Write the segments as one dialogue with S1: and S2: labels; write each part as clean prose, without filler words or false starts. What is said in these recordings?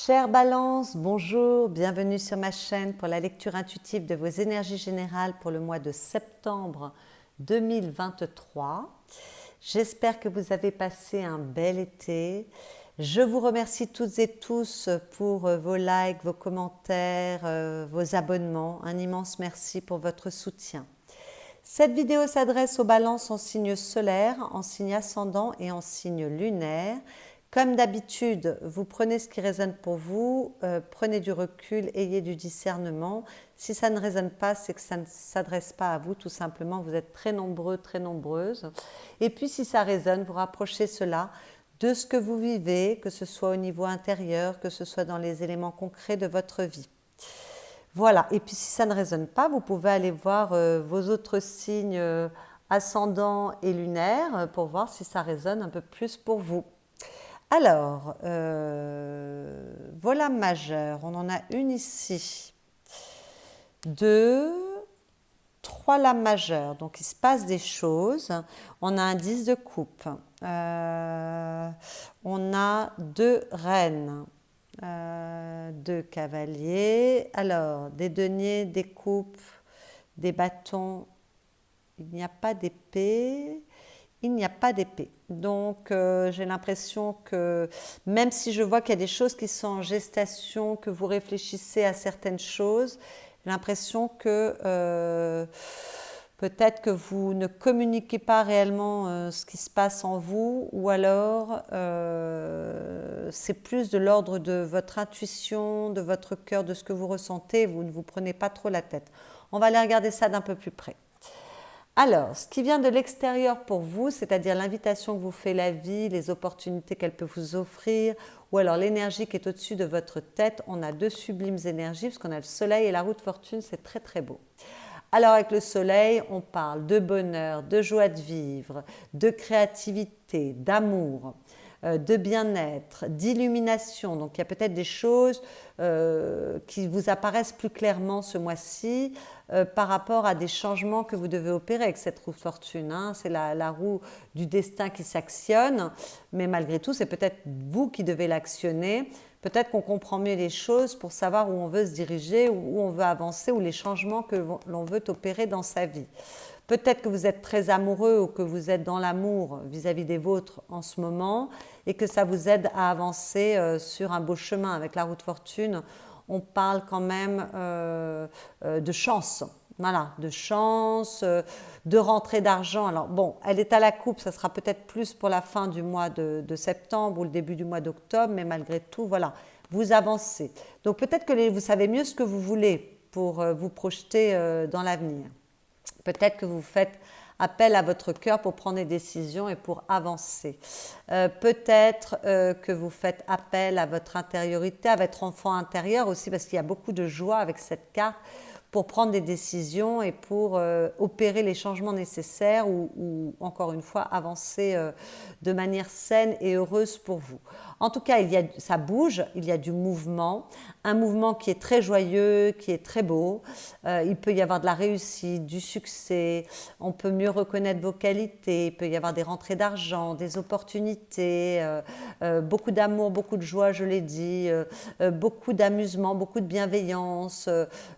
S1: Chère Balance, bonjour, bienvenue sur ma chaîne pour la lecture intuitive de vos énergies générales pour le mois de septembre 2023. J'espère que vous avez passé un bel été. Je vous remercie toutes et tous pour vos likes, vos commentaires, vos abonnements. Un immense merci pour votre soutien. Cette vidéo s'adresse aux balances en signe solaire, en signe ascendant et en signe lunaire. Comme d'habitude, vous prenez ce qui résonne pour vous, prenez du recul, ayez du discernement. Si ça ne résonne pas, c'est que ça ne s'adresse pas à vous, tout simplement. Vous êtes très nombreux, très nombreuses. Et puis si ça résonne, vous rapprochez cela de ce que vous vivez, que ce soit au niveau intérieur, que ce soit dans les éléments concrets de votre vie. Voilà, et puis si ça ne résonne pas, vous pouvez aller voir vos autres signes ascendants et lunaires pour voir si ça résonne un peu plus pour vous. Alors, voilà majeure, on en a une ici, deux, trois lames majeures, donc il se passe des choses. On a un 10 de coupe, on a deux reines, deux cavaliers, alors des deniers, des coupes, des bâtons, il n'y a pas d'épée. Il n'y a pas d'épée. Donc, j'ai l'impression que même si je vois qu'il y a des choses qui sont en gestation, que vous réfléchissez à certaines choses, j'ai l'impression que peut-être que vous ne communiquez pas réellement ce qui se passe en vous, ou alors c'est plus de l'ordre de votre intuition, de votre cœur, de ce que vous ressentez, vous ne vous prenez pas trop la tête. On va aller regarder ça d'un peu plus près. Alors, ce qui vient de l'extérieur pour vous, c'est-à-dire l'invitation que vous fait la vie, les opportunités qu'elle peut vous offrir, ou alors l'énergie qui est au-dessus de votre tête, on a deux sublimes énergies, parce qu'on a le soleil et la roue de fortune, c'est très très beau. Alors avec le soleil, on parle de bonheur, de joie de vivre, de créativité, d'amour, de bien-être, d'illumination. Donc il y a peut-être des choses qui vous apparaissent plus clairement ce mois-ci par rapport à des changements que vous devez opérer avec cette roue de fortune. Hein. C'est la roue du destin qui s'actionne, mais malgré tout, c'est peut-être vous qui devez l'actionner. Peut-être qu'on comprend mieux les choses pour savoir où on veut se diriger, où on veut avancer, ou les changements que l'on veut opérer dans sa vie. Peut-être que vous êtes très amoureux ou que vous êtes dans l'amour vis-à-vis des vôtres en ce moment et que ça vous aide à avancer sur un beau chemin. Avec la roue de fortune, on parle quand même de chance. Voilà, de chance, de rentrée d'argent. Alors bon, elle est à la coupe, ça sera peut-être plus pour la fin du mois de septembre ou le début du mois d'octobre, mais malgré tout, voilà, vous avancez. Donc peut-être que vous savez mieux ce que vous voulez pour vous projeter dans l'avenir. Peut-être que vous faites appel à votre cœur pour prendre des décisions et pour avancer. Peut-être que vous faites appel à votre intériorité, à votre enfant intérieur aussi, parce qu'il y a beaucoup de joie avec cette carte, pour prendre des décisions et pour opérer les changements nécessaires ou encore une fois avancer de manière saine et heureuse pour vous. En tout cas, ça bouge, il y a du mouvement, un mouvement qui est très joyeux, qui est très beau. Il peut y avoir de la réussite, du succès, on peut mieux reconnaître vos qualités, il peut y avoir des rentrées d'argent, des opportunités, beaucoup d'amour, beaucoup de joie, je l'ai dit, beaucoup d'amusement, beaucoup de bienveillance,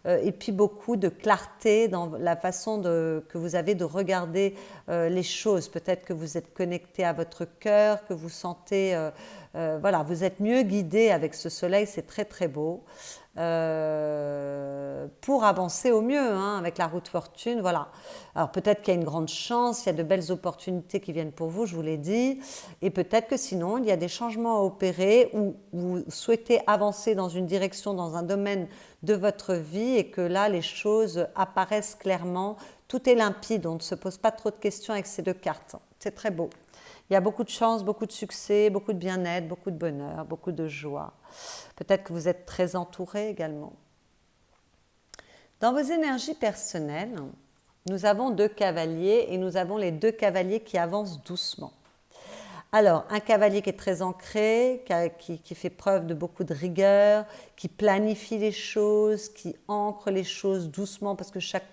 S1: et puis beaucoup de clarté dans la façon que vous avez de regarder les choses. Peut-être que vous êtes connecté à votre cœur, que vous sentez, voilà, vous êtes mieux guidé avec ce soleil, c'est très très beau. Pour avancer au mieux hein, avec la roue de fortune, voilà. Alors peut-être qu'il y a une grande chance, il y a de belles opportunités qui viennent pour vous, je vous l'ai dit, et peut-être que sinon il y a des changements à opérer ou vous souhaitez avancer dans une direction, dans un domaine de votre vie et que là les choses apparaissent clairement, tout est limpide, on ne se pose pas trop de questions avec ces deux cartes, c'est très beau. Il y a beaucoup de chance, beaucoup de succès, beaucoup de bien-être, beaucoup de bonheur, beaucoup de joie. Peut-être que vous êtes très entouré également. Dans vos énergies personnelles, nous avons deux cavaliers et nous avons les deux cavaliers qui avancent doucement. Alors, un cavalier qui est très ancré, qui fait preuve de beaucoup de rigueur, qui planifie les choses, qui ancre les choses doucement parce que chaque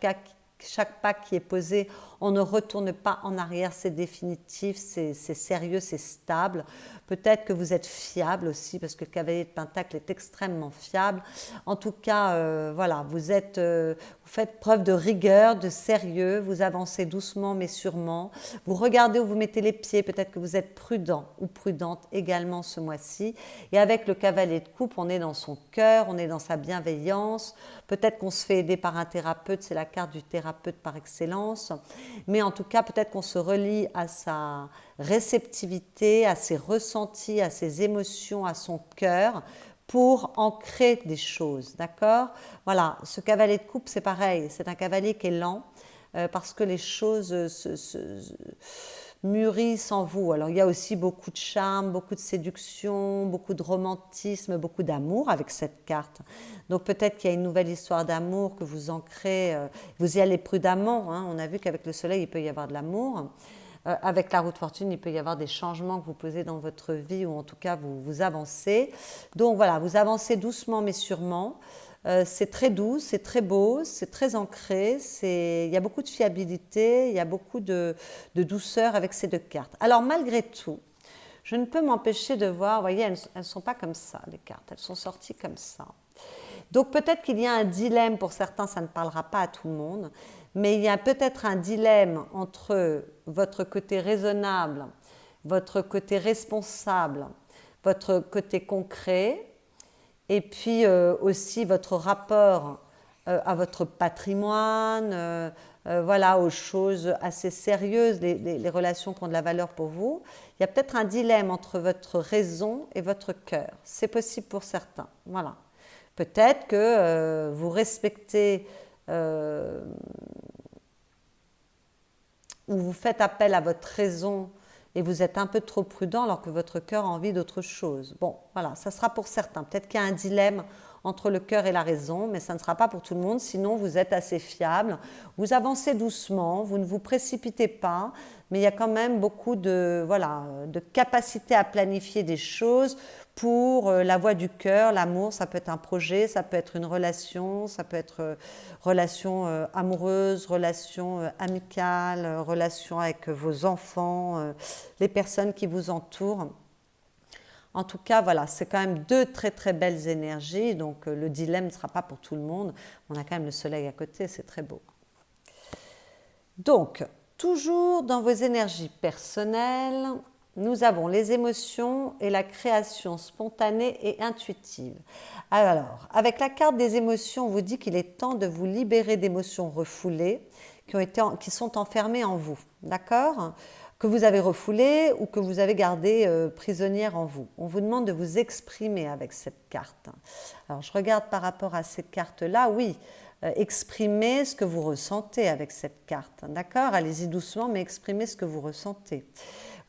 S1: pas qui est posé on ne retourne pas en arrière, c'est définitif, c'est sérieux, c'est stable. Peut-être que vous êtes fiable aussi, parce que le cavalier de Pentacle est extrêmement fiable. En tout cas, voilà, vous faites preuve de rigueur, de sérieux, vous avancez doucement mais sûrement. Vous regardez où vous mettez les pieds, peut-être que vous êtes prudent ou prudente également ce mois-ci. Et avec le cavalier de coupe, on est dans son cœur, on est dans sa bienveillance. Peut-être qu'on se fait aider par un thérapeute, c'est la carte du thérapeute par excellence. Mais en tout cas, peut-être qu'on se relie à sa réceptivité, à ses ressentis, à ses émotions, à son cœur pour ancrer des choses, d'accord? Voilà, ce cavalier de coupe, c'est pareil, c'est un cavalier qui est lent parce que les choses mûrissent en vous. Alors il y a aussi beaucoup de charme, beaucoup de séduction, beaucoup de romantisme, beaucoup d'amour avec cette carte. Donc peut-être qu'il y a une nouvelle histoire d'amour que vous ancrez, vous y allez prudemment, hein. On a vu qu'avec le soleil, il peut y avoir de l'amour. Avec la roue de fortune, il peut y avoir des changements que vous posez dans votre vie ou en tout cas vous avancez. Donc voilà, vous avancez doucement mais sûrement. C'est très doux, c'est très beau, c'est très ancré, il y a beaucoup de fiabilité, il y a beaucoup de douceur avec ces deux cartes. Alors malgré tout, je ne peux m'empêcher de voir, vous voyez, elles ne sont pas comme ça, les cartes, elles sont sorties comme ça. Donc peut-être qu'il y a un dilemme, pour certains ça ne parlera pas à tout le monde, mais il y a peut-être un dilemme entre votre côté raisonnable, votre côté responsable, votre côté concret, et puis aussi votre rapport à votre patrimoine, voilà, aux choses assez sérieuses, les relations qui ont de la valeur pour vous. Il y a peut-être un dilemme entre votre raison et votre cœur. C'est possible pour certains. Voilà. Peut-être que vous respectez ou vous faites appel à votre raison et vous êtes un peu trop prudent alors que votre cœur a envie d'autre chose. Bon, voilà, ça sera pour certains. Peut-être qu'il y a un dilemme entre le cœur et la raison, mais ça ne sera pas pour tout le monde. Sinon, vous êtes assez fiable. Vous avancez doucement, vous ne vous précipitez pas, mais il y a quand même beaucoup de, voilà, de capacité à planifier des choses pour la voie du cœur, l'amour. Ça peut être un projet, ça peut être une relation, ça peut être relation amoureuse, relation amicale, relation avec vos enfants, les personnes qui vous entourent. En tout cas, voilà, c'est quand même deux très très belles énergies, donc le dilemme ne sera pas pour tout le monde. On a quand même le soleil à côté, c'est très beau. Donc, toujours dans vos énergies personnelles, nous avons les émotions et la création spontanée et intuitive. Alors, avec la carte des émotions, on vous dit qu'il est temps de vous libérer d'émotions refoulées qui sont enfermées en vous, d'accord ? Que vous avez refoulées ou que vous avez gardées prisonnières en vous. On vous demande de vous exprimer avec cette carte. Alors, je regarde par rapport à ces cartes-là, oui, exprimez ce que vous ressentez avec cette carte, d'accord ? Allez-y doucement, mais exprimez ce que vous ressentez.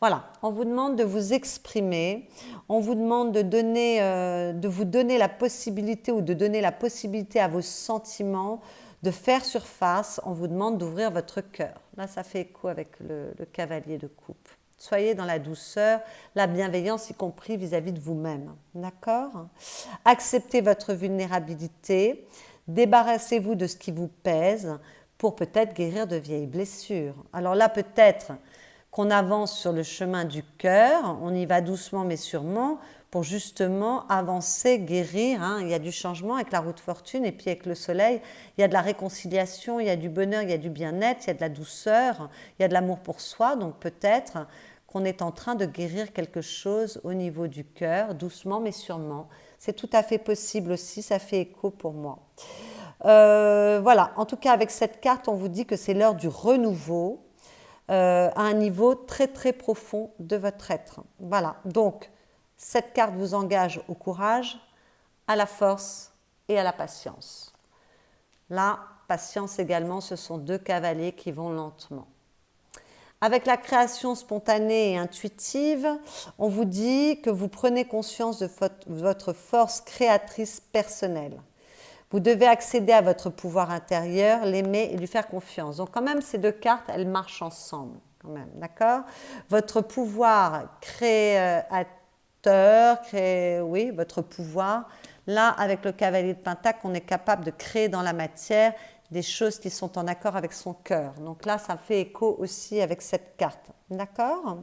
S1: Voilà, on vous demande de vous exprimer, on vous demande de vous donner la possibilité ou de donner la possibilité à vos sentiments de faire surface, on vous demande d'ouvrir votre cœur. Là, ça fait écho avec le cavalier de coupe. Soyez dans la douceur, la bienveillance, y compris vis-à-vis de vous-même. D'accord ? Acceptez votre vulnérabilité, débarrassez-vous de ce qui vous pèse pour peut-être guérir de vieilles blessures. Alors là, peut-être qu'on avance sur le chemin du cœur, on y va doucement mais sûrement pour justement avancer, guérir. Hein. Il y a du changement avec la roue de fortune et puis avec le soleil, il y a de la réconciliation, il y a du bonheur, il y a du bien-être, il y a de la douceur, il y a de l'amour pour soi. Donc peut-être qu'on est en train de guérir quelque chose au niveau du cœur, doucement mais sûrement. C'est tout à fait possible aussi, ça fait écho pour moi. Voilà, en tout cas avec cette carte, on vous dit que c'est l'heure du renouveau à un niveau très très profond de votre être. Voilà, donc cette carte vous engage au courage, à la force et à la patience. La patience également, ce sont deux cavaliers qui vont lentement. Avec la création spontanée et intuitive, on vous dit que vous prenez conscience de votre force créatrice personnelle. Vous devez accéder à votre pouvoir intérieur, l'aimer et lui faire confiance. Donc quand même, ces deux cartes, elles marchent ensemble, quand même, d'accord ? Votre pouvoir oui, votre pouvoir. Là, avec le cavalier de Pentacle, on est capable de créer dans la matière, des choses qui sont en accord avec son cœur. Donc là, ça fait écho aussi avec cette carte. D'accord?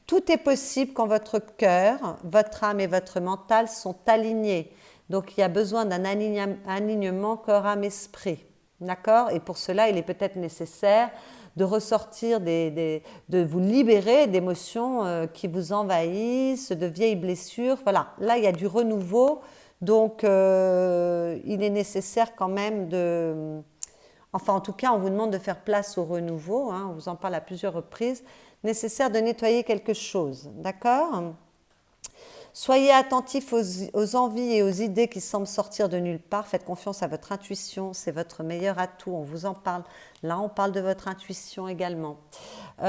S1: Tout est possible quand votre cœur, votre âme et votre mental sont alignés. Donc il y a besoin d'un alignement corps, âme, esprit. D'accord? Et pour cela, il est peut-être nécessaire de ressortir, de vous libérer d'émotions qui vous envahissent, de vieilles blessures. Voilà, là, il y a du renouveau. Donc, il est nécessaire quand même de... Enfin, en tout cas, on vous demande de faire place au renouveau. Hein, on vous en parle à plusieurs reprises. Nécessaire de nettoyer quelque chose. D'accord? Soyez attentifs aux envies et aux idées qui semblent sortir de nulle part. Faites confiance à votre intuition, c'est votre meilleur atout. On vous en parle. Là, on parle de votre intuition également. Avec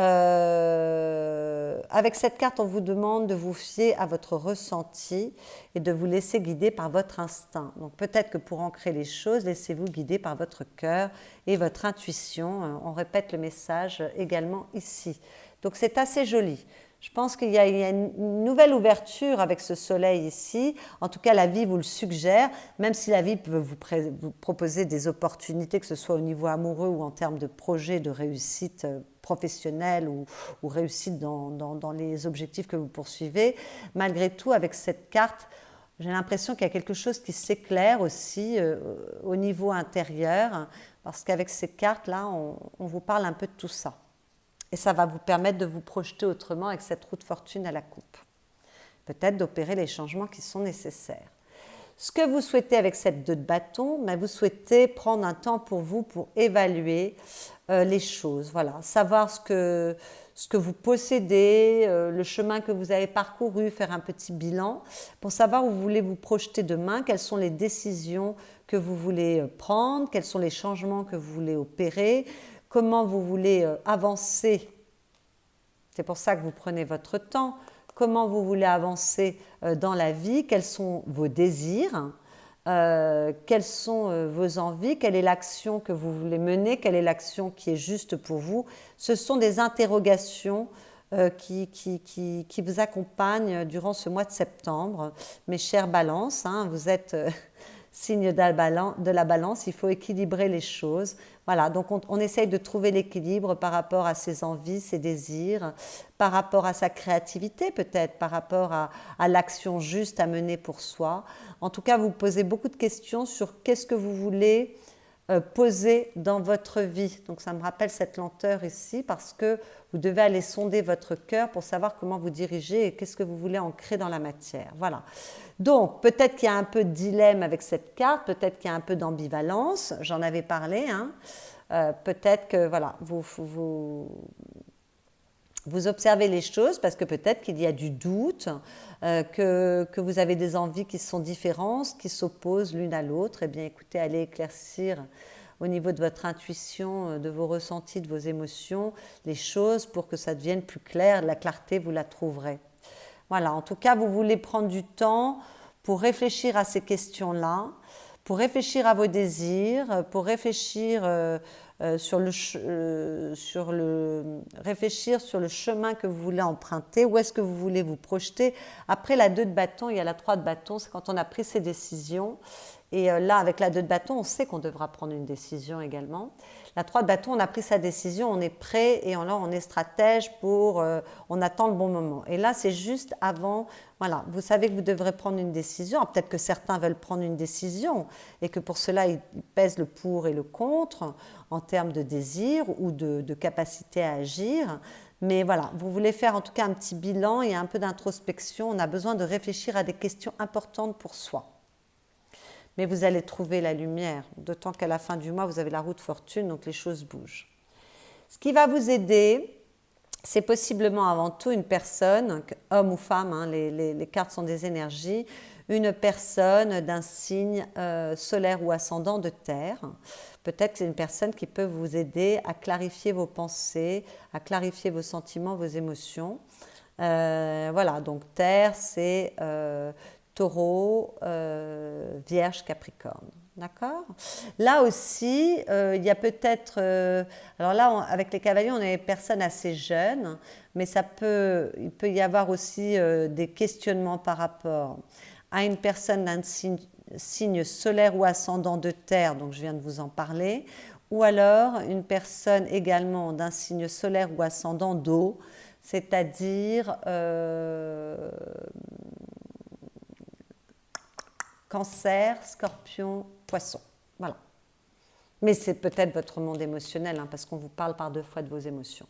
S1: cette carte, on vous demande de vous fier à votre ressenti et de vous laisser guider par votre instinct. Donc peut-être que pour ancrer les choses, laissez-vous guider par votre cœur et votre intuition. On répète le message également ici. Donc c'est assez joli. Je pense qu'il y a une nouvelle ouverture avec ce soleil ici. En tout cas, la vie vous le suggère, même si la vie peut vous proposer des opportunités, que ce soit au niveau amoureux ou en termes de projet, de réussite professionnelle ou réussite dans les objectifs que vous poursuivez. Malgré tout, avec cette carte, j'ai l'impression qu'il y a quelque chose qui s'éclaire aussi au niveau intérieur, parce qu'avec ces cartes-là, on vous parle un peu de tout ça. Et ça va vous permettre de vous projeter autrement avec cette roue de fortune à la coupe. Peut-être d'opérer les changements qui sont nécessaires. Ce que vous souhaitez avec cette 2 de bâton, vous souhaitez prendre un temps pour vous pour évaluer les choses. Voilà, savoir ce que vous possédez, le chemin que vous avez parcouru, faire un petit bilan pour savoir où vous voulez vous projeter demain, quelles sont les décisions que vous voulez prendre, quels sont les changements que vous voulez opérer, comment vous voulez avancer. C'est pour ça que vous prenez votre temps. Comment vous voulez avancer dans la vie, quels sont vos désirs, quelles sont vos envies, quelle est l'action que vous voulez mener, quelle est l'action qui est juste pour vous. Ce sont des interrogations qui vous accompagnent durant ce mois de septembre. Mes chères balances, hein, vous êtes signe de la balance, il faut équilibrer les choses. Voilà, donc on essaye de trouver l'équilibre par rapport à ses envies, ses désirs, par rapport à sa créativité peut-être, par rapport à l'action juste à mener pour soi. En tout cas, vous posez beaucoup de questions sur qu'est-ce que vous voulez poser dans votre vie. Donc ça me rappelle cette lenteur ici parce que vous devez aller sonder votre cœur pour savoir comment vous diriger et qu'est-ce que vous voulez ancrer dans la matière. Voilà. Donc peut-être qu'il y a un peu de dilemme avec cette carte, peut-être qu'il y a un peu d'ambivalence, j'en avais parlé. Hein. Peut-être que voilà, vous observez les choses parce que peut-être qu'il y a du doute, que vous avez des envies qui sont différentes, qui s'opposent l'une à l'autre. Eh bien écoutez, allez éclaircir au niveau de votre intuition, de vos ressentis, de vos émotions, les choses pour que ça devienne plus clair. La clarté, vous la trouverez. Voilà, en tout cas, vous voulez prendre du temps pour réfléchir à ces questions-là, pour réfléchir à vos désirs, pour réfléchir réfléchir sur le chemin que vous voulez emprunter, où est-ce que vous voulez vous projeter. Après la 2 de bâton, il y a la 3 de bâton, c'est quand on a pris ses décisions. Et là, avec la 2 de bâton, on sait qu'on devra prendre une décision également. La 3 de bâton, on a pris sa décision, on est prêt et là, on est stratège on attend le bon moment. Et là, c'est juste avant, voilà, vous savez que vous devrez prendre une décision. Alors, peut-être que certains veulent prendre une décision et que pour cela, ils pèsent le pour et le contre en termes de désir ou de capacité à agir. Mais voilà, vous voulez faire en tout cas un petit bilan et un peu d'introspection. On a besoin de réfléchir à des questions importantes pour soi. Mais vous allez trouver la lumière, d'autant qu'à la fin du mois, vous avez la roue de fortune, donc les choses bougent. Ce qui va vous aider, c'est possiblement avant tout une personne, homme ou femme, hein, les cartes sont des énergies, une personne d'un signe solaire ou ascendant de terre. Peut-être que c'est une personne qui peut vous aider à clarifier vos pensées, à clarifier vos sentiments, vos émotions. Voilà, donc terre, c'est Taureau, Vierge, Capricorne. D'accord? Là aussi, il y a peut-être... alors là, avec les cavaliers, on est des personnes assez jeunes, mais il peut y avoir aussi des questionnements par rapport à une personne d'un signe signe solaire ou ascendant de terre, donc je viens de vous en parler, ou alors une personne également d'un signe solaire ou ascendant d'eau, c'est-à-dire Cancer, Scorpion, Poisson. Voilà. Mais c'est peut-être votre monde émotionnel, hein, parce qu'on vous parle par deux fois de vos émotions.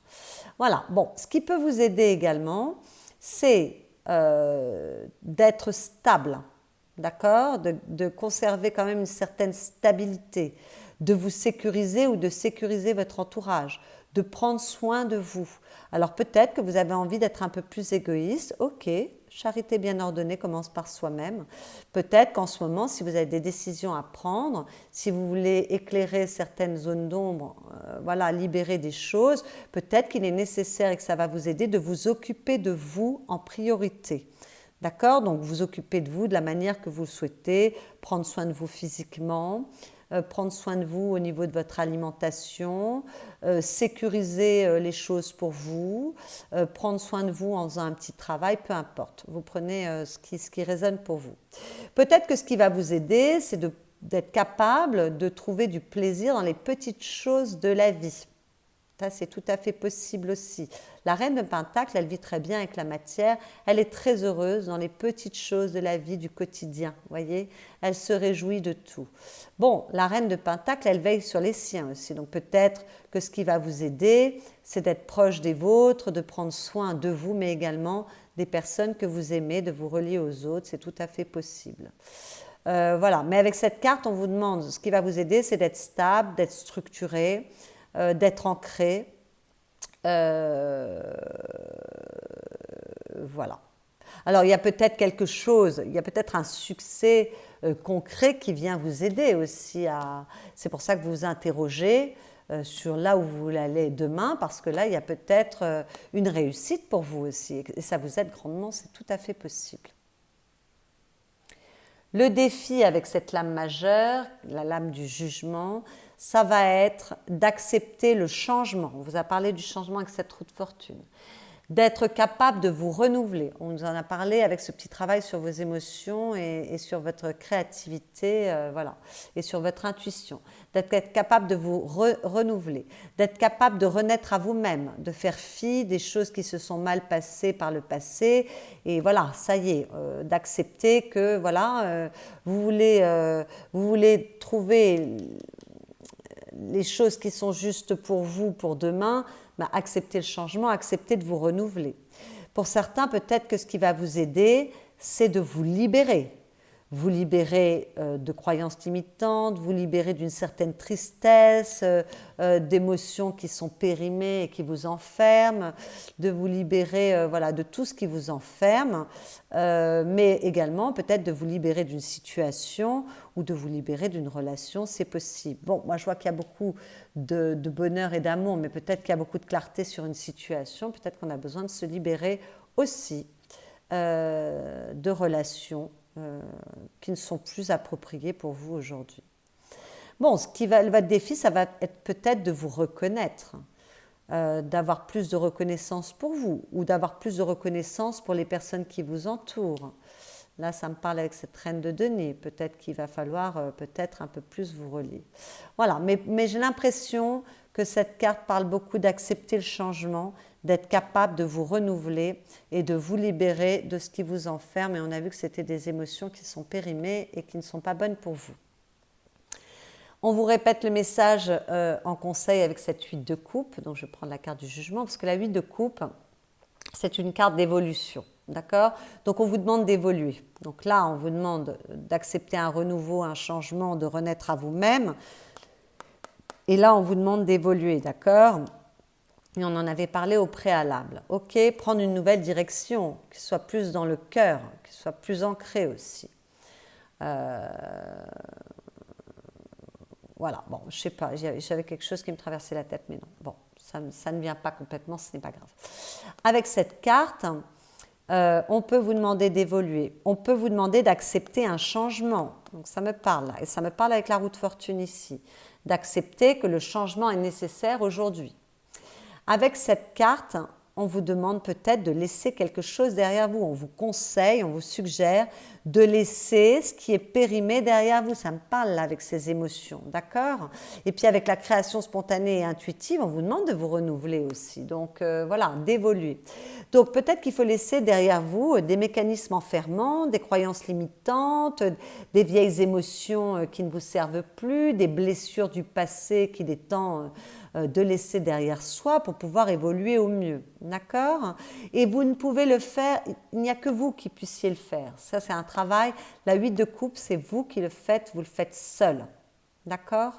S1: Voilà. Bon, ce qui peut vous aider également, c'est d'être stable, d'accord, de conserver quand même une certaine stabilité, de vous sécuriser ou de sécuriser votre entourage, de prendre soin de vous. Alors peut-être que vous avez envie d'être un peu plus égoïste, ok, charité bien ordonnée commence par soi-même. Peut-être qu'en ce moment, si vous avez des décisions à prendre, si vous voulez éclairer certaines zones d'ombre, voilà, libérer des choses, peut-être qu'il est nécessaire et que ça va vous aider de vous occuper de vous en priorité. D'accord? Donc vous occuper de vous de la manière que vous le souhaitez, prendre soin de vous physiquement, prendre soin de vous au niveau de votre alimentation, sécuriser les choses pour vous, prendre soin de vous en faisant un petit travail, peu importe. Vous prenez ce qui résonne pour vous. Peut-être que ce qui va vous aider, c'est d'être capable de trouver du plaisir dans les petites choses de la vie. Ça, c'est tout à fait possible aussi. La reine de Pentacle, elle vit très bien avec la matière. Elle est très heureuse dans les petites choses de la vie, du quotidien. Voyez, elle se réjouit de tout. Bon, la reine de Pentacle, elle veille sur les siens aussi. Donc peut-être que ce qui va vous aider, c'est d'être proche des vôtres, de prendre soin de vous, mais également des personnes que vous aimez, de vous relier aux autres. C'est tout à fait possible. Voilà. Mais avec cette carte, on vous demande, ce qui va vous aider, c'est d'être stable, d'être structuré, d'être ancré. Voilà. Alors, il y a peut-être quelque chose, il y a peut-être un succès concret qui vient vous aider aussi à... C'est pour ça que vous vous interrogez sur là où vous voulez aller demain, parce que là, il y a peut-être une réussite pour vous aussi, et ça vous aide grandement, c'est tout à fait possible. Le défi avec cette lame majeure, la lame du jugement, ça va être d'accepter le changement. On vous a parlé du changement avec cette roue de fortune. D'être capable de vous renouveler. On nous en a parlé avec ce petit travail sur vos émotions et sur votre créativité, voilà, et sur votre intuition. D'être capable de vous renouveler, d'être capable de renaître à vous-même, de faire fi des choses qui se sont mal passées par le passé, et voilà, ça y est, d'accepter que voilà, vous voulez trouver les choses qui sont justes pour vous, pour demain, accepter le changement, accepter de vous renouveler. Pour certains, peut-être que ce qui va vous aider, c'est de vous libérer. Vous libérer de croyances limitantes, vous libérer d'une certaine tristesse, d'émotions qui sont périmées et qui vous enferment, de vous libérer voilà, de tout ce qui vous enferme, mais également peut-être de vous libérer d'une situation ou de vous libérer d'une relation, c'est possible. Bon, moi je vois qu'il y a beaucoup de bonheur et d'amour, mais peut-être qu'il y a beaucoup de clarté sur une situation, peut-être qu'on a besoin de se libérer aussi de relations qui ne sont plus appropriées pour vous aujourd'hui. Bon, votre défi, ça va être peut-être de vous reconnaître, d'avoir plus de reconnaissance pour vous ou d'avoir plus de reconnaissance pour les personnes qui vous entourent. Là, ça me parle avec cette reine de denier. Peut-être qu'il va falloir peut-être un peu plus vous relier. Voilà, mais j'ai l'impression que cette carte parle beaucoup d'accepter le changement, d'être capable de vous renouveler et de vous libérer de ce qui vous enferme. Et on a vu que c'était des émotions qui sont périmées et qui ne sont pas bonnes pour vous. On vous répète le message en conseil avec cette 8 de coupe. Donc je vais prendre la carte du jugement parce que la 8 de coupe, c'est une carte d'évolution. D'accord? Donc on vous demande d'évoluer. Donc là, on vous demande d'accepter un renouveau, un changement, de renaître à vous-même. Et là, on vous demande d'évoluer, d'accord? Et on en avait parlé au préalable. Ok, prendre une nouvelle direction, qui soit plus dans le cœur, qui soit plus ancrée aussi. Voilà, bon, je sais pas, j'avais quelque chose qui me traversait la tête, mais non. Bon, ça ne vient pas complètement, ce n'est pas grave. Avec cette carte, on peut vous demander d'évoluer. On peut vous demander d'accepter un changement. Donc ça me parle là, et ça me parle avec la roue de fortune ici. D'accepter que le changement est nécessaire aujourd'hui. Avec cette carte, on vous demande peut-être de laisser quelque chose derrière vous. On vous conseille, on vous suggère de laisser ce qui est périmé derrière vous. Ça me parle là avec ces émotions, d'accord? Et puis avec la création spontanée et intuitive, on vous demande de vous renouveler aussi. Donc voilà, d'évoluer. Donc peut-être qu'il faut laisser derrière vous des mécanismes enfermants, des croyances limitantes, des vieilles émotions qui ne vous servent plus, des blessures du passé qu'il est temps de laisser derrière soi pour pouvoir évoluer au mieux, d'accord? Et vous ne pouvez le faire, il n'y a que vous qui puissiez le faire. Ça, c'est un travail, la 8 de coupe, c'est vous qui le faites, vous le faites seul, d'accord?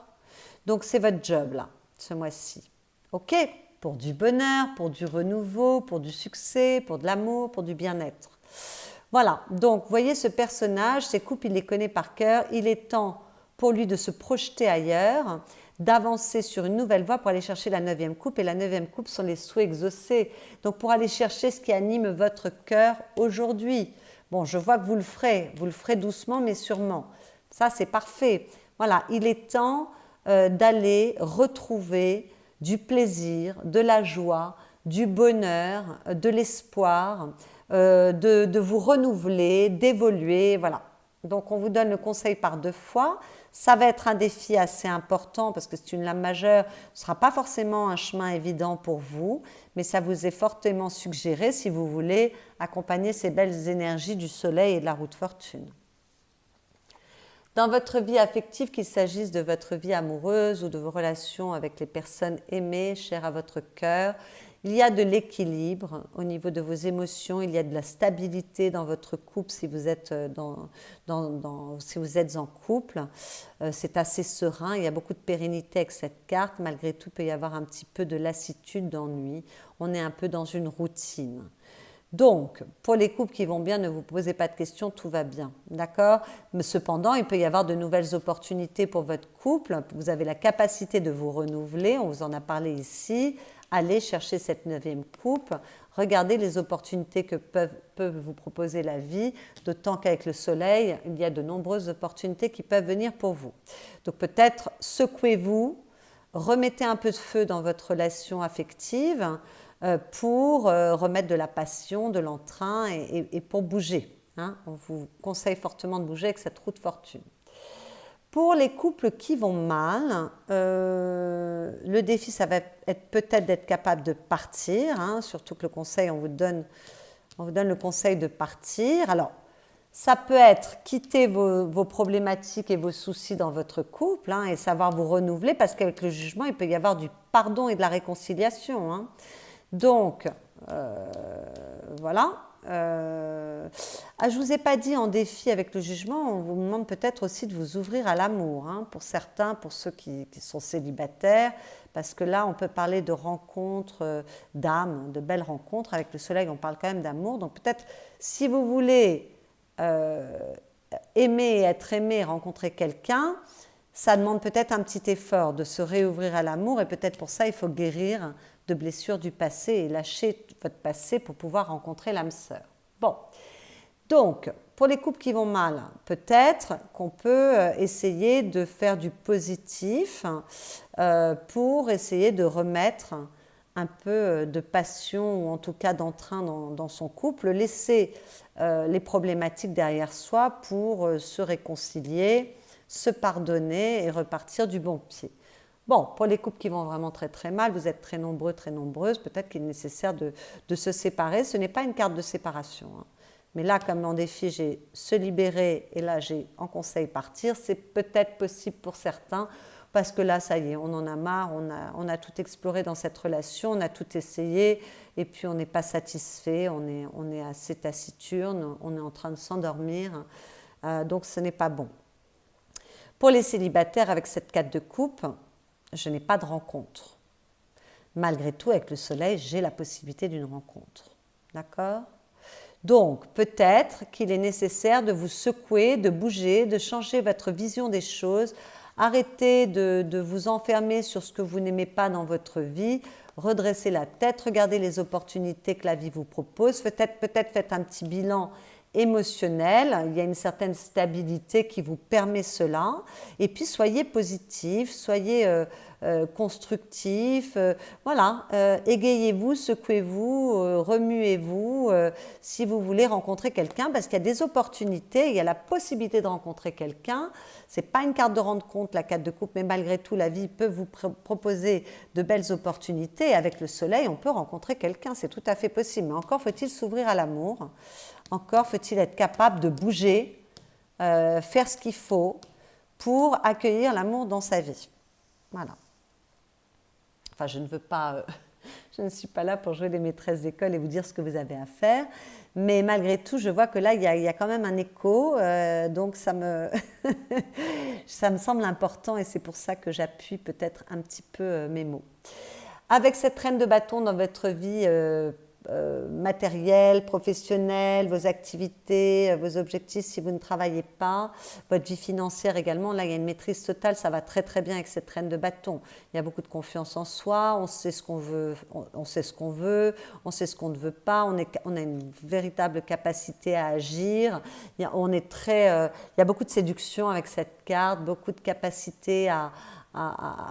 S1: Donc, c'est votre job, là, ce mois-ci. OK? Pour du bonheur, pour du renouveau, pour du succès, pour de l'amour, pour du bien-être. Voilà, donc, voyez ce personnage, ces coupes, il les connaît par cœur, il est temps pour lui de se projeter ailleurs, d'avancer sur une nouvelle voie pour aller chercher la 9e coupe. Et la 9e coupe sont les souhaits exaucés. Donc pour aller chercher ce qui anime votre cœur aujourd'hui. Bon, je vois que vous le ferez doucement mais sûrement. Ça, c'est parfait. Voilà, il est temps d'aller retrouver du plaisir, de la joie, du bonheur, de l'espoir, de vous renouveler, d'évoluer, voilà. Donc on vous donne le conseil par 2 fois. Ça va être un défi assez important parce que c'est une lame majeure. Ce ne sera pas forcément un chemin évident pour vous, mais ça vous est fortement suggéré si vous voulez accompagner ces belles énergies du soleil et de la roue de fortune. Dans votre vie affective, qu'il s'agisse de votre vie amoureuse ou de vos relations avec les personnes aimées, chères à votre cœur, il y a de l'équilibre au niveau de vos émotions, il y a de la stabilité dans votre couple si vous êtes, si vous êtes en couple. C'est assez serein, il y a beaucoup de pérennité avec cette carte. Malgré tout, il peut y avoir un petit peu de lassitude, d'ennui. On est un peu dans une routine. Donc, pour les couples qui vont bien, ne vous posez pas de questions, tout va bien, d'accord? Mais cependant, il peut y avoir de nouvelles opportunités pour votre couple. Vous avez la capacité de vous renouveler, on vous en a parlé ici. Allez chercher cette 9e coupe, regardez les opportunités que peuvent vous proposer la vie, d'autant qu'avec le soleil, il y a de nombreuses opportunités qui peuvent venir pour vous. Donc peut-être secouez-vous, remettez un peu de feu dans votre relation affective pour remettre de la passion, de l'entrain et pour bouger. Hein. On vous conseille fortement de bouger avec cette roue de fortune. Pour les couples qui vont mal, le défi, ça va être peut-être d'être capable de partir, hein, surtout que le conseil, on vous donne le conseil de partir. Alors, ça peut être quitter vos problématiques et vos soucis dans votre couple hein, et savoir vous renouveler, parce qu'avec le jugement, il peut y avoir du pardon et de la réconciliation. Hein. Donc, voilà. Je ne vous ai pas dit en défi avec le jugement, on vous demande peut-être aussi de vous ouvrir à l'amour, hein, pour certains, pour ceux qui sont célibataires, parce que là on peut parler de rencontres d'âme, de belles rencontres, avec le soleil on parle quand même d'amour, donc peut-être si vous voulez aimer, être aimé, rencontrer quelqu'un, ça demande peut-être un petit effort de se réouvrir à l'amour et peut-être pour ça il faut guérir de blessures du passé et lâcher votre passé pour pouvoir rencontrer l'âme sœur. Bon, donc pour les couples qui vont mal, peut-être qu'on peut essayer de faire du positif pour essayer de remettre un peu de passion ou en tout cas d'entrain dans son couple, laisser les problématiques derrière soi pour se réconcilier, se pardonner et repartir du bon pied. Bon, pour les couples qui vont vraiment très très mal, vous êtes très nombreux, très nombreuses, peut-être qu'il est nécessaire de se séparer. Ce n'est pas une carte de séparation. Hein. Mais là, comme en défi, j'ai se libérer et là, j'ai en conseil partir. C'est peut-être possible pour certains parce que là, ça y est, on en a marre, on a tout exploré dans cette relation, on a tout essayé et puis on n'est pas satisfait, on est assez taciturne, on est en train de s'endormir. Donc, ce n'est pas bon. Pour les célibataires, avec cette carte de coupe, je n'ai pas de rencontre. Malgré tout, avec le soleil, j'ai la possibilité d'une rencontre. D'accord ? Donc, peut-être qu'il est nécessaire de vous secouer, de bouger, de changer votre vision des choses. Arrêtez de vous enfermer sur ce que vous n'aimez pas dans votre vie. Redressez la tête, regardez les opportunités que la vie vous propose. Peut-être faites un petit bilan émotionnel, il y a une certaine stabilité qui vous permet cela, et puis soyez positif, soyez constructif. Voilà, égayez-vous, secouez-vous, remuez-vous si vous voulez rencontrer quelqu'un, parce qu'il y a des opportunités, il y a la possibilité de rencontrer quelqu'un. Ce n'est pas une carte de rendre compte, la carte de coupe, mais malgré tout, la vie peut vous proposer de belles opportunités. Avec le soleil, on peut rencontrer quelqu'un, c'est tout à fait possible. Mais encore faut-il s'ouvrir à l'amour, encore faut-il être capable de bouger, faire ce qu'il faut pour accueillir l'amour dans sa vie. Voilà. Enfin, je ne veux pas, je ne suis pas là pour jouer les maîtresses d'école et vous dire ce que vous avez à faire, mais malgré tout, je vois que là, il y a quand même un écho, donc ça me, ça me semble important et c'est pour ça que j'appuie peut-être un petit peu mes mots. Avec cette reine de bâton dans votre vie matérielle, professionnelle, vos activités, vos objectifs si vous ne travaillez pas, votre vie financière également, là il y a une maîtrise totale, ça va très très bien avec cette reine de bâton. Il y a beaucoup de confiance en soi, on sait ce qu'on veut, on sait ce qu'on veut, on sait ce qu'on ne veut pas, on a une véritable capacité à agir, il y a beaucoup de séduction avec cette carte, beaucoup de capacité à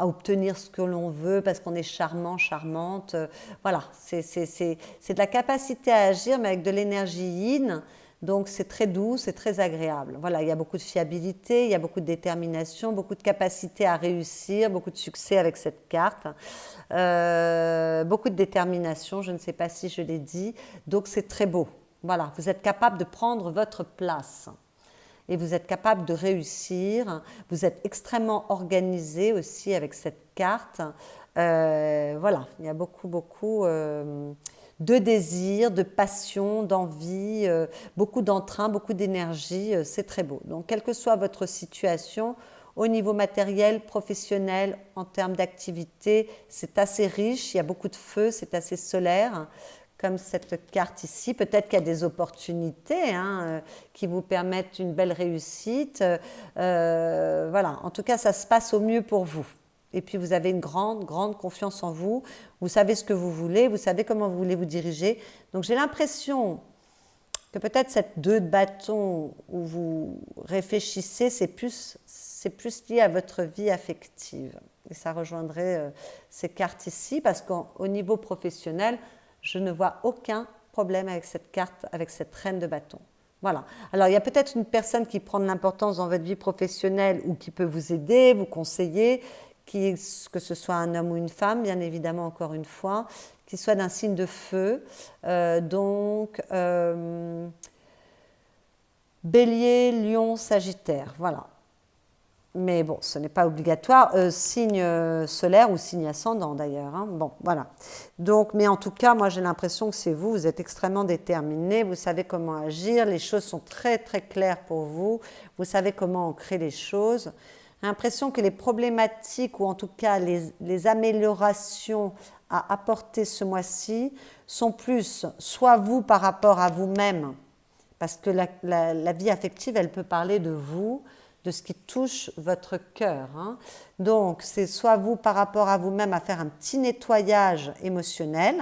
S1: obtenir ce que l'on veut parce qu'on est charmant, charmante. Voilà, c'est de la capacité à agir mais avec de l'énergie yin, donc c'est très doux, c'est très agréable. Voilà, il y a beaucoup de fiabilité, il y a beaucoup de détermination, beaucoup de capacité à réussir, beaucoup de succès avec cette carte, beaucoup de détermination, je ne sais pas si je l'ai dit, donc c'est très beau. Voilà, vous êtes capable de prendre votre place. Et vous êtes capable de réussir, vous êtes extrêmement organisé aussi avec cette carte. Voilà, il y a beaucoup de désir, de passion, d'envie, beaucoup d'entrain, beaucoup d'énergie, c'est très beau. Donc quelle que soit votre situation, au niveau matériel, professionnel, en termes d'activité, c'est assez riche, il y a beaucoup de feu, c'est assez solaire. Comme cette carte ici, peut-être qu'il y a des opportunités qui vous permettent une belle réussite. Voilà, en tout cas, ça se passe au mieux pour vous. Et puis, vous avez une grande, grande confiance en vous. Vous savez ce que vous voulez, vous savez comment vous voulez vous diriger. Donc, j'ai l'impression que peut-être cette 2 de bâton où vous réfléchissez, c'est plus lié à votre vie affective. Et ça rejoindrait ces cartes ici, parce qu'au niveau professionnel, je ne vois aucun problème avec cette carte, avec cette reine de bâton. Voilà. Alors, il y a peut-être une personne qui prend de l'importance dans votre vie professionnelle ou qui peut vous aider, vous conseiller, que ce soit un homme ou une femme, bien évidemment, encore une fois, qui soit d'un signe de feu. Bélier, Lion, Sagittaire. Voilà. Mais bon, ce n'est pas obligatoire. Signe solaire ou signe ascendant d'ailleurs. Bon, voilà. Donc, mais en tout cas, moi j'ai l'impression que c'est vous. Vous êtes extrêmement déterminé. Vous savez comment agir. Les choses sont très très claires pour vous. Vous savez comment ancrer les choses. J'ai l'impression que les problématiques ou en tout cas les améliorations à apporter ce mois-ci sont plus soit vous par rapport à vous-même, parce que la vie affective, elle peut parler de vous, de ce qui touche votre cœur. Donc, c'est soit vous par rapport à vous-même à faire un petit nettoyage émotionnel,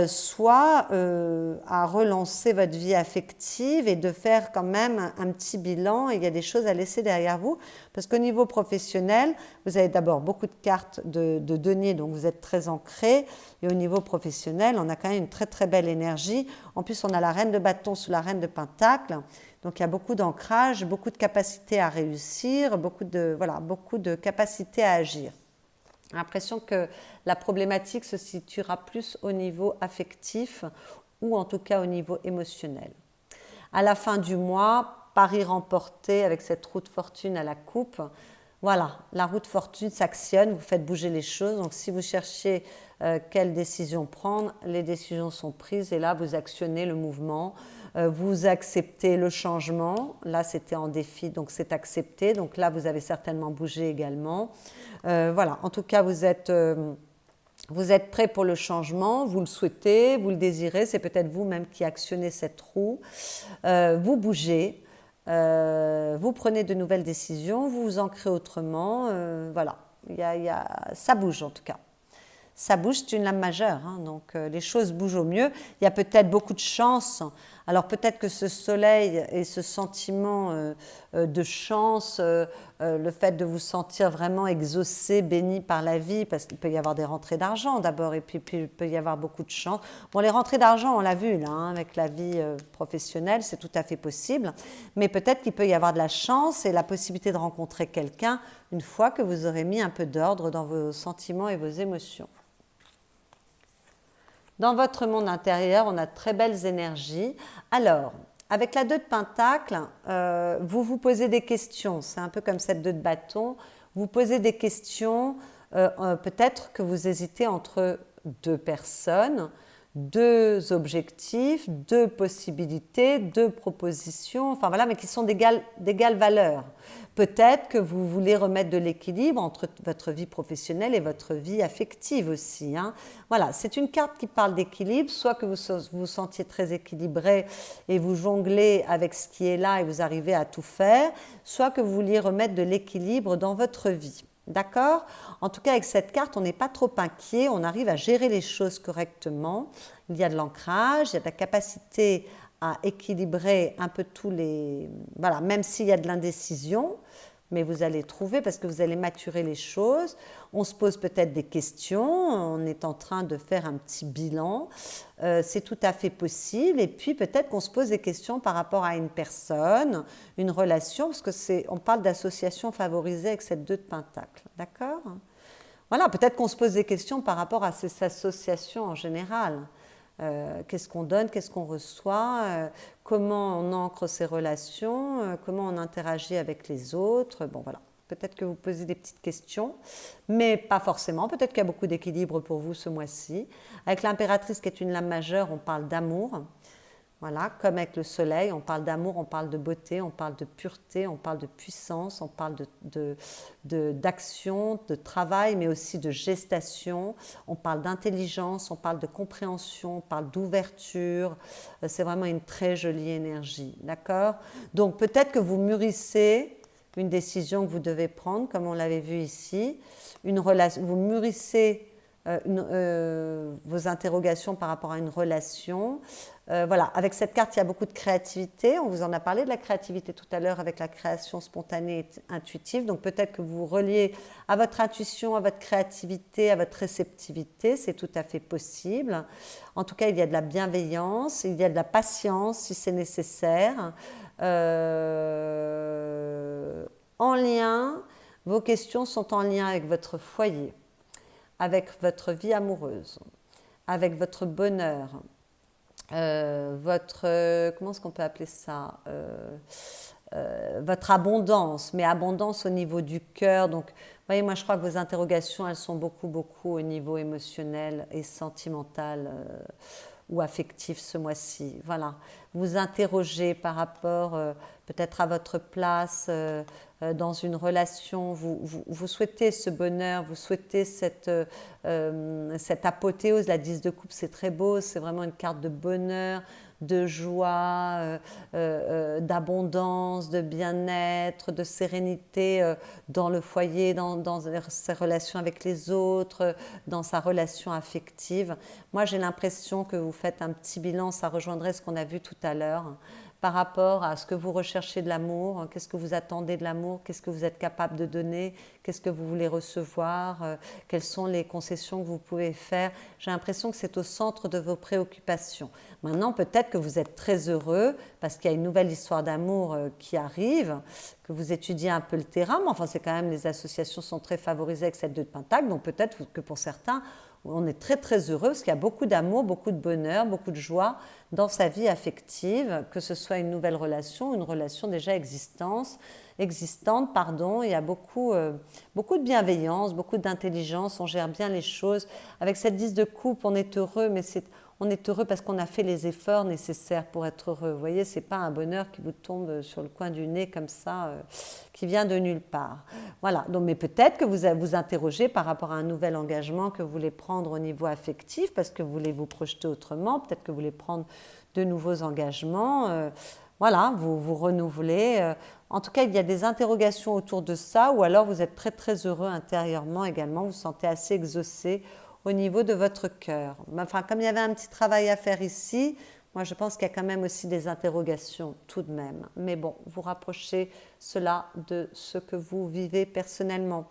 S1: soit à relancer votre vie affective et de faire quand même un petit bilan. Il y a des choses à laisser derrière vous, parce qu'au niveau professionnel, vous avez d'abord beaucoup de cartes de denier, donc vous êtes très ancré, et au niveau professionnel, on a quand même une très très belle énergie. En plus, on a la reine de bâton sous la reine de pentacle. Donc, il y a beaucoup d'ancrage, beaucoup de capacité à réussir, beaucoup de capacité à agir. J'ai l'impression que la problématique se situera plus au niveau affectif ou en tout cas au niveau émotionnel. À la fin du mois, pari remporté avec cette roue de fortune à la coupe. Voilà, la roue de fortune s'actionne, vous faites bouger les choses. Donc, si vous cherchez quelle décision prendre, les décisions sont prises et là, vous actionnez le mouvement. Vous acceptez le changement. Là, c'était en défi, donc c'est accepté. Donc là, vous avez certainement bougé également. Voilà, en tout cas, vous êtes prêt pour le changement, vous le souhaitez, vous le désirez. C'est peut-être vous-même qui actionnez cette roue. Vous bougez, vous prenez de nouvelles décisions, vous vous ancrez autrement. Voilà, ça bouge en tout cas. Ça bouge, c'est une lame majeure, donc les choses bougent au mieux. Il y a peut-être beaucoup de chance Alors peut-être que ce soleil et ce sentiment de chance, le fait de vous sentir vraiment exaucé, béni par la vie, parce qu'il peut y avoir des rentrées d'argent d'abord, et puis il peut y avoir beaucoup de chance. Bon, les rentrées d'argent, on l'a vu là, hein, avec la vie professionnelle, c'est tout à fait possible, mais peut-être qu'il peut y avoir de la chance et la possibilité de rencontrer quelqu'un une fois que vous aurez mis un peu d'ordre dans vos sentiments et vos émotions. Dans votre monde intérieur, on a de très belles énergies. Alors, avec la 2 de Pentacle, vous vous posez des questions. C'est un peu comme cette 2 de bâton. Vous posez des questions. Peut-être que vous hésitez entre 2 personnes, 2 objectifs, 2 possibilités, 2 propositions, enfin voilà, mais qui sont d'égale valeur. Peut-être que vous voulez remettre de l'équilibre entre votre vie professionnelle et votre vie affective aussi, hein. Voilà, c'est une carte qui parle d'équilibre, soit que vous vous sentiez très équilibré et vous jonglez avec ce qui est là et vous arrivez à tout faire, soit que vous vouliez remettre de l'équilibre dans votre vie. D'accord? En tout cas, avec cette carte, on n'est pas trop inquiet, on arrive à gérer les choses correctement. Il y a de l'ancrage, il y a de la capacité à équilibrer un peu tous les... Voilà, même s'il y a de l'indécision, mais vous allez trouver parce que vous allez maturer les choses. On se pose peut-être des questions, on est en train de faire un petit bilan, c'est tout à fait possible. Et puis peut-être qu'on se pose des questions par rapport à une personne, une relation, parce que on parle d'association favorisée avec cette 2 de Pentacle, d'accord? Voilà, peut-être qu'on se pose des questions par rapport à ces associations en général. Qu'est-ce qu'on donne, qu'est-ce qu'on reçoit, comment on ancre ces relations, comment on interagit avec les autres. Bon, voilà. Peut-être que vous posez des petites questions, mais pas forcément. Peut-être qu'il y a beaucoup d'équilibre pour vous ce mois-ci. Avec l'impératrice qui est une lame majeure, on parle d'amour. Voilà, comme avec le soleil, on parle d'amour, on parle de beauté, on parle de pureté, on parle de puissance, on parle d'action, de travail, mais aussi de gestation. On parle d'intelligence, on parle de compréhension, on parle d'ouverture. C'est vraiment une très jolie énergie, d'accord? Donc peut-être que vous mûrissez une décision que vous devez prendre, comme on l'avait vu ici. Vous mûrissez vos interrogations par rapport à une relation. Voilà, avec cette carte, il y a beaucoup de créativité. On vous en a parlé de la créativité tout à l'heure avec la création spontanée et intuitive. Donc peut-être que vous vous reliez à votre intuition, à votre créativité, à votre réceptivité. C'est tout à fait possible. En tout cas, il y a de la bienveillance, il y a de la patience si c'est nécessaire. En lien, vos questions sont en lien avec votre foyer, avec votre vie amoureuse, avec votre bonheur, comment est-ce qu'on peut appeler ça, votre abondance, mais abondance au niveau du cœur. Donc, vous voyez, moi je crois que vos interrogations, elles sont beaucoup au niveau émotionnel et sentimental ou affectif ce mois-ci. Voilà, vous interrogez par rapport peut-être à votre place dans une relation, vous souhaitez ce bonheur, vous souhaitez cette apothéose. La 10 de coupe, c'est très beau, c'est vraiment une carte de bonheur, de joie, d'abondance, de bien-être, de sérénité dans le foyer, dans ses relations avec les autres, dans sa relation affective. Moi, j'ai l'impression que vous faites un petit bilan, ça rejoindrait ce qu'on a vu tout à l'heure, par rapport à ce que vous recherchez de l'amour, qu'est-ce que vous attendez de l'amour, qu'est-ce que vous êtes capable de donner, qu'est-ce que vous voulez recevoir, quelles sont les concessions que vous pouvez faire. J'ai l'impression que c'est au centre de vos préoccupations. Maintenant, peut-être que vous êtes très heureux parce qu'il y a une nouvelle histoire d'amour qui arrive, que vous étudiez un peu le terrain, mais enfin, c'est quand même, les associations sont très favorisées avec cette 2 de Pentacle, donc peut-être que pour certains, on est très heureux parce qu'il y a beaucoup d'amour, beaucoup de bonheur, beaucoup de joie dans sa vie affective, que ce soit une nouvelle relation, une relation déjà existante, il y a beaucoup de bienveillance, beaucoup d'intelligence, on gère bien les choses. Avec cette 10 de coupe, on est heureux, mais on est heureux parce qu'on a fait les efforts nécessaires pour être heureux. Vous voyez, ce n'est pas un bonheur qui vous tombe sur le coin du nez comme ça, qui vient de nulle part. Voilà, donc, mais peut-être que vous vous interrogez par rapport à un nouvel engagement que vous voulez prendre au niveau affectif, parce que vous voulez vous projeter autrement, peut-être que vous voulez prendre de nouveaux engagements. Voilà, vous renouvelez. En tout cas, il y a des interrogations autour de ça, ou alors vous êtes très heureux intérieurement également, vous vous sentez assez exaucé au niveau de votre cœur. Enfin, comme il y avait un petit travail à faire ici, Moi, je pense qu'il y a quand même aussi des interrogations tout de même. Mais bon, vous rapprochez cela de ce que vous vivez personnellement.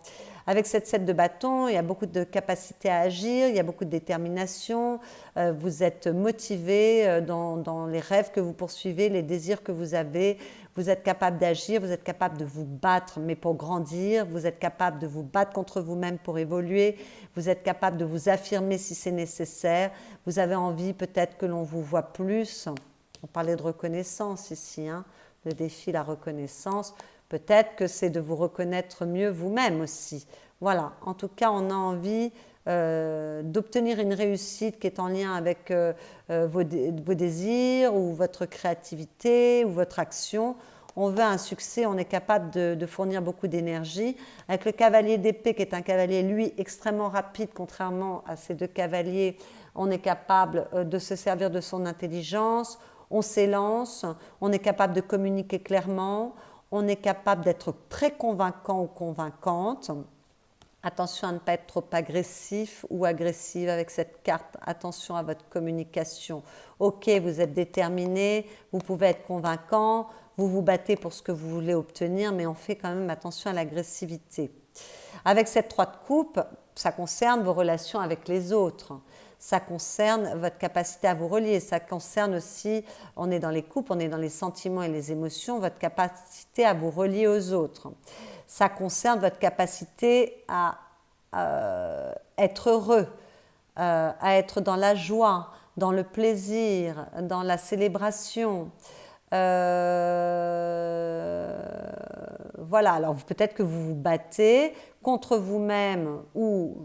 S1: Avec cette 7 de bâton, il y a beaucoup de capacité à agir, il y a beaucoup de détermination. Vous êtes motivé dans les rêves que vous poursuivez, les désirs que vous avez. Vous êtes capable d'agir, vous êtes capable de vous battre, mais pour grandir. Vous êtes capable de vous battre contre vous-même pour évoluer. Vous êtes capable de vous affirmer si c'est nécessaire. Vous avez envie peut-être que l'on vous voit plus. On parlait de reconnaissance ici, hein, le défi, la reconnaissance. Peut-être que c'est de vous reconnaître mieux vous-même aussi. Voilà, en tout cas, on a envie d'obtenir une réussite qui est en lien avec vos désirs ou votre créativité ou votre action. On veut un succès, on est capable de fournir beaucoup d'énergie. Avec le cavalier d'épée, qui est un cavalier, lui, extrêmement rapide, contrairement à ces deux cavaliers, on est capable de se servir de son intelligence, on s'élance, on est capable de communiquer clairement, on est capable d'être très convaincant ou convaincante. Attention à ne pas être trop agressif ou agressive avec cette carte. Attention à votre communication. Ok, vous êtes déterminé, vous pouvez être convaincant, vous vous battez pour ce que vous voulez obtenir, mais on fait quand même attention à l'agressivité. Avec cette 3 de coupe, ça concerne vos relations avec les autres. Ça concerne votre capacité à vous relier. Ça concerne aussi, on est dans les couples, on est dans les sentiments et les émotions, votre capacité à vous relier aux autres. Ça concerne votre capacité à être heureux, à être dans la joie, dans le plaisir, dans la célébration. Voilà, alors peut-être que vous vous battez contre vous-même ou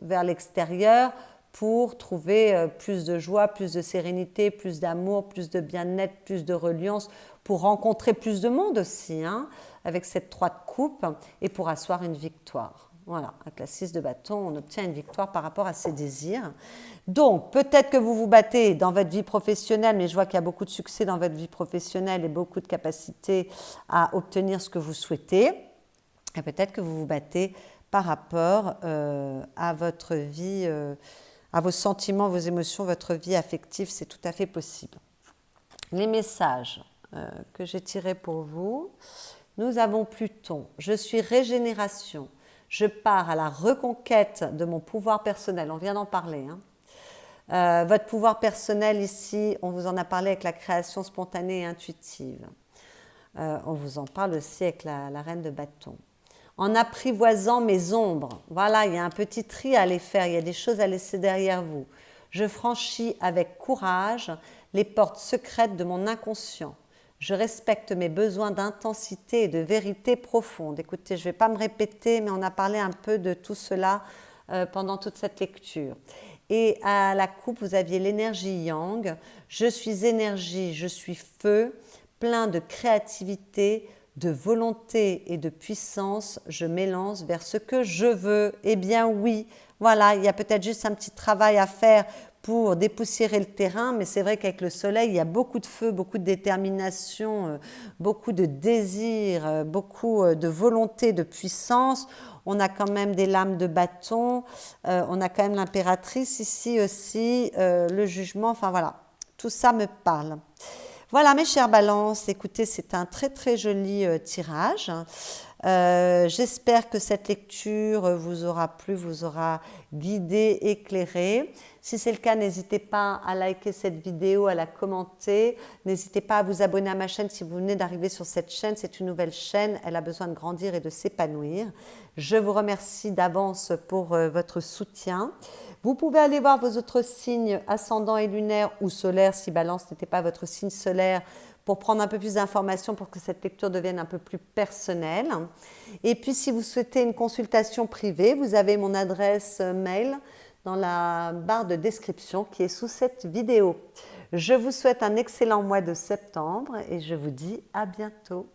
S1: vers l'extérieur pour trouver plus de joie, plus de sérénité, plus d'amour, plus de bien-être, plus de reliance, pour rencontrer plus de monde aussi, hein, avec cette 3 de coupe, et pour asseoir une victoire. Voilà, avec la 6 de bâton, on obtient une victoire par rapport à ses désirs. Donc, peut-être que vous vous battez dans votre vie professionnelle, mais je vois qu'il y a beaucoup de succès dans votre vie professionnelle et beaucoup de capacité à obtenir ce que vous souhaitez. Et peut-être que vous vous battez par rapport à votre vie, à vos sentiments, vos émotions, votre vie affective, c'est tout à fait possible. Les messages que j'ai tirés pour vous, nous avons Pluton. Je suis régénération. Je pars à la reconquête de mon pouvoir personnel. On vient d'en parler. Hein. Votre pouvoir personnel ici, on vous en a parlé avec la création spontanée et intuitive. On vous en parle aussi avec la reine de bâton. En apprivoisant mes ombres. Voilà, il y a un petit tri à aller faire. Il y a des choses à laisser derrière vous. Je franchis avec courage les portes secrètes de mon inconscient. Je respecte mes besoins d'intensité et de vérité profonde. Écoutez, je ne vais pas me répéter, mais on a parlé un peu de tout cela pendant toute cette lecture. Et à la coupe, vous aviez l'énergie yang. Je suis énergie, je suis feu, plein de créativité, de volonté et de puissance. Je m'élance vers ce que je veux. Eh bien oui, voilà, il y a peut-être juste un petit travail à faire pour dépoussiérer le terrain, mais c'est vrai qu'avec le soleil, il y a beaucoup de feu, beaucoup de détermination, beaucoup de désir, beaucoup de volonté, de puissance. On a quand même des lames de bâton, on a quand même l'impératrice ici aussi, le jugement, enfin voilà, tout ça me parle. Voilà mes chères balances, écoutez, c'est un très très joli tirage. J'espère que cette lecture vous aura plu, vous aura guidé, éclairé. Si c'est le cas, n'hésitez pas à liker cette vidéo, à la commenter. N'hésitez pas à vous abonner à ma chaîne si vous venez d'arriver sur cette chaîne. C'est une nouvelle chaîne, elle a besoin de grandir et de s'épanouir. Je vous remercie d'avance pour votre soutien. Vous pouvez aller voir vos autres signes ascendants et lunaires ou solaires si Balance n'était pas votre signe solaire pour prendre un peu plus d'informations pour que cette lecture devienne un peu plus personnelle. Et puis si vous souhaitez une consultation privée, vous avez mon adresse mail dans la barre de description qui est sous cette vidéo. Je vous souhaite un excellent mois de septembre et je vous dis à bientôt.